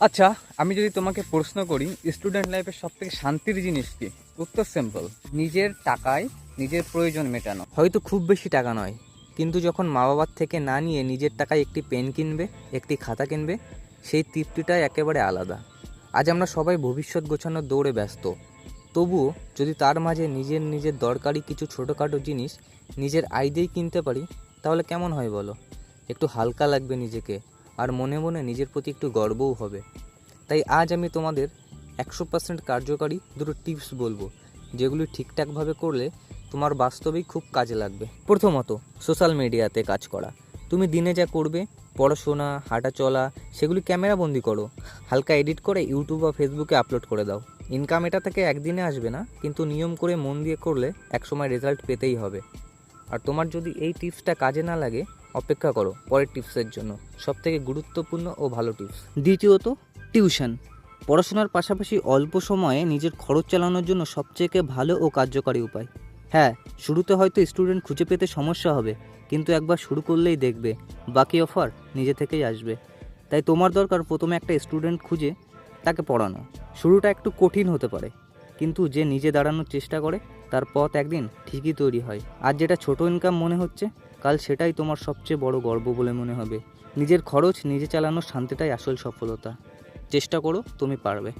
আচ্ছা, আমি যদি তোমাকে প্রশ্ন করি স্টুডেন্ট লাইফের সবথেকে শান্তির জিনিস কি? উত্তর সিম্পল, নিজের টাকায় নিজের প্রয়োজন মেটানো। হয়তো খুব বেশি টাকা নয়, কিন্তু যখন মা বাবার থেকে না নিয়ে নিজের টাকায় একটি পেন কিনবে, একটি খাতা কিনবে, সেই তৃপ্তিটাই একেবারে আলাদা। আজ আমরা সবাই ভবিষ্যৎ গোছানোর দৌড়ে ব্যস্ত, তবুও যদি তার মাঝে নিজের দরকারি কিছু ছোটোখাটো জিনিস নিজের আয় দিয়েই কিনতে পারি, তাহলে কেমন হয় বলো? একটু হালকা লাগবে নিজেকে, আর মনে মনে নিজের প্রতি একটু গর্বও হবে। তাই আজ আমি তোমাদের 100% কার্যকারী দুটো টিপস বলবো, যেগুলি ঠিকঠাকভাবে করলে তোমার বাস্তবেই খুব কাজে লাগবে। প্রথমত, সোশ্যাল মিডিয়াতে কাজ করা। তুমি দিনে যা করবে, পড়াশোনা, হাঁটা চলা, সেগুলি ক্যামেরাবন্দি করো। হালকা এডিট করে ইউটিউব বা ফেসবুকে আপলোড করে দাও। ইনকাম এটা থেকে একদিনে আসবে না, কিন্তু নিয়ম করে মন দিয়ে করলে একসময় রেজাল্ট পেতেই হবে। আর তোমার যদি এই টিপসটা কাজে না লাগে, অপেক্ষা করো পরের টিপসের জন্য, সবথেকে গুরুত্বপূর্ণ ও ভালো টিপস। দ্বিতীয়ত, টিউশন। পড়াশোনার পাশাপাশি অল্প সময়ে নিজের খরচ চালানোর জন্য সবচেয়ে ভালো ও কার্যকারী উপায়। হ্যাঁ, শুরুতে হয়তো স্টুডেন্ট খুঁজে পেতে সমস্যা হবে, কিন্তু একবার শুরু করলেই দেখবে বাকি অফার নিজে থেকেই আসবে। তাই তোমার দরকার প্রথমে একটা স্টুডেন্ট খুঁজে তাকে পড়ানো। শুরুটা একটু কঠিন হতে পারে, কিন্তু যে নিজে দাঁড়ানোর চেষ্টা করে তার পথ একদিন ঠিকই তৈরি হয়। আর যেটা ছোট ইনকাম মনে হচ্ছে, কাল সেটাই তোমার সবচেয়ে বড় গর্ব বলে মনে হবে। নিজের খরচ নিজে চালানোর শান্তিটাই আসল সফলতা। চেষ্টা করো, তুমি পারবে।